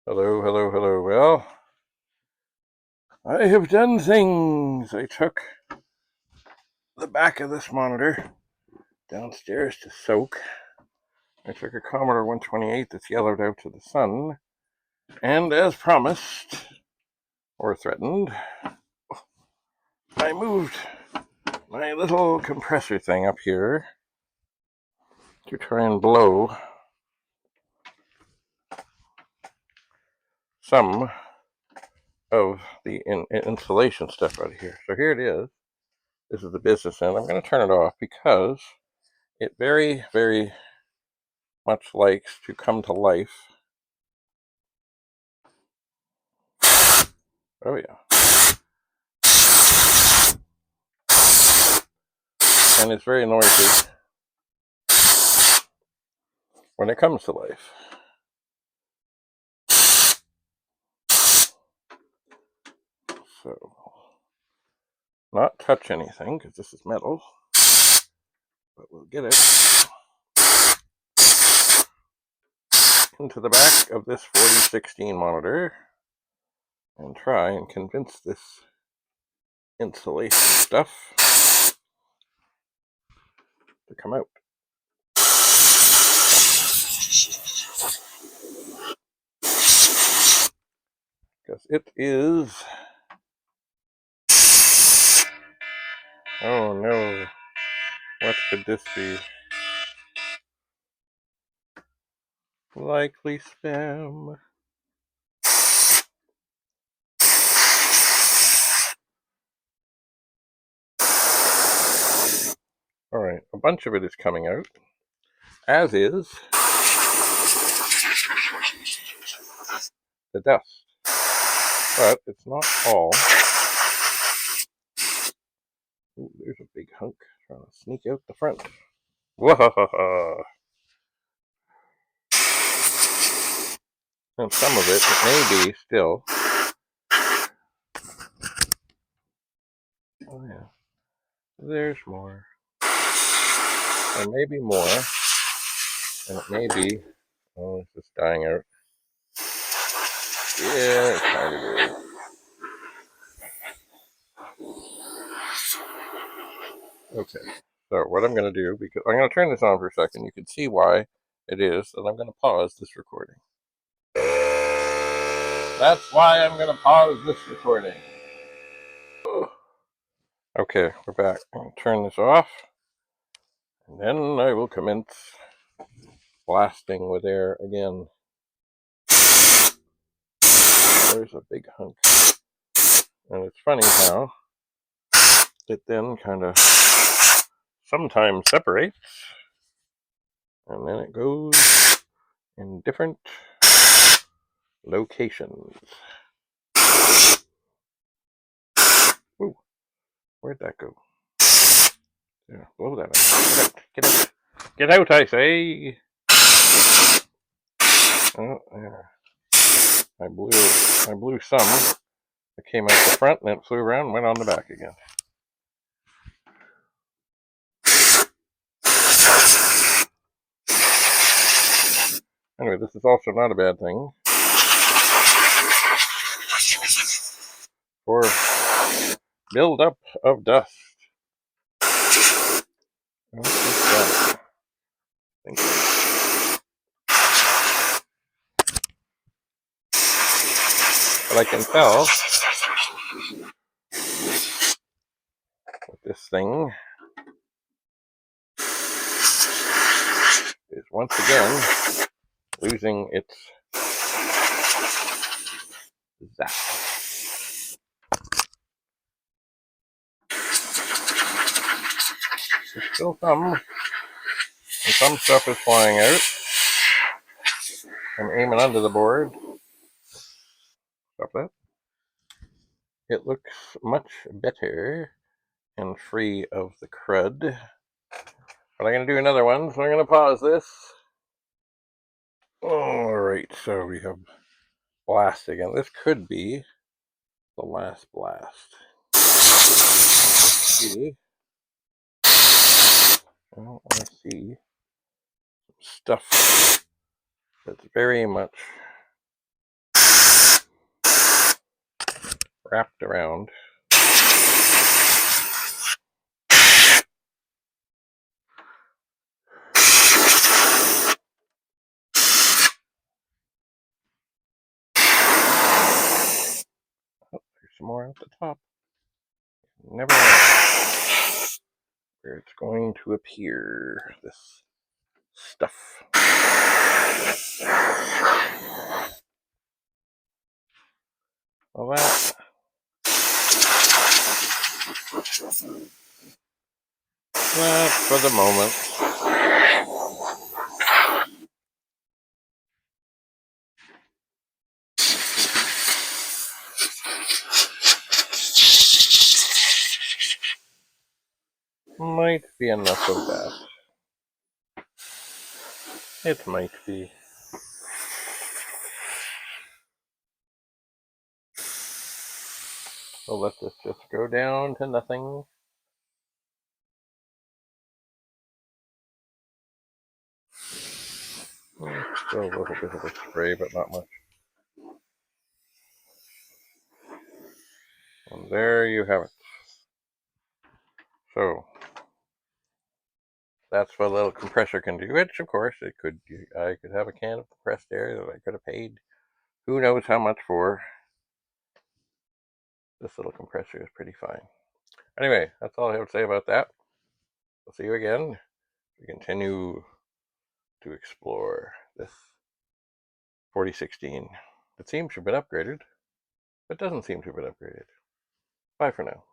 Hello, hello, hello. Well, I have done things. I took the back of this monitor downstairs to soak. I took a Commodore 128 that's yellowed out to the sun, and as promised, or threatened, I moved my little compressor thing up here to try and blow some of the insulation stuff out of here. So here it is. This is the business end. I'm going to turn it off because it very, very much likes to come to life. Oh yeah. And it's very noisy when it comes to life. So, not touch anything because this is metal, but we'll get it into the back of this 4016 monitor and try and convince this insulation stuff to come out. Because it is... Oh no, what could this be? Likely spam. Alright, a bunch of it is coming out, as is the dust. But it's not all. Ooh, there's a big hunk trying to sneak out the front. Wahahaha. And some of it may be still. Oh yeah. There's more. There may be more. And it may be... Oh, it's just dying out. Yeah, it kind of is. Okay. So what I'm going to do, because I'm going to turn this on for a second. You can see why it is. And I'm going to pause this recording. That's why I'm going to pause this recording. Okay, we're back. I'm going to turn this off. And then I will commence blasting with air again. There's a big hunk. And it's funny how it then kind of sometimes separates. And then it goes in different locations. Ooh, where'd that go? There, blow that out. Get out. Get out. Get out, I say. Oh, there. I blew some. It came out the front and it flew around and went on the back again. Anyway, this is also not a bad thing for buildup of dust. What is that? But I can tell with this thing is once again losing its zap. There's still some, and some stuff is flying out. I'm aiming under the board. Stop that. It looks much better and free of the crud. But I'm going to do another one, so I'm going to pause this. Alright, so we have blast again. This could be the last blast. See? I don't want to see stuff that's very much wrapped around. Oh, there's some more at the top. Never know where it's going to appear, this stuff. Well, that for the moment. Might be enough of that. It might be. We'll let this just go down to nothing. Still a little bit of a spray, but not much. And there you have it. So that's what a little compressor can do. Which, of course, I could have a can of compressed air that I could have paid who knows how much for. This little compressor is pretty fine. Anyway, that's all I have to say about that. I'll see you again. We continue to explore this 4016. It seems to have been upgraded, but doesn't seem to have been upgraded. Bye for now.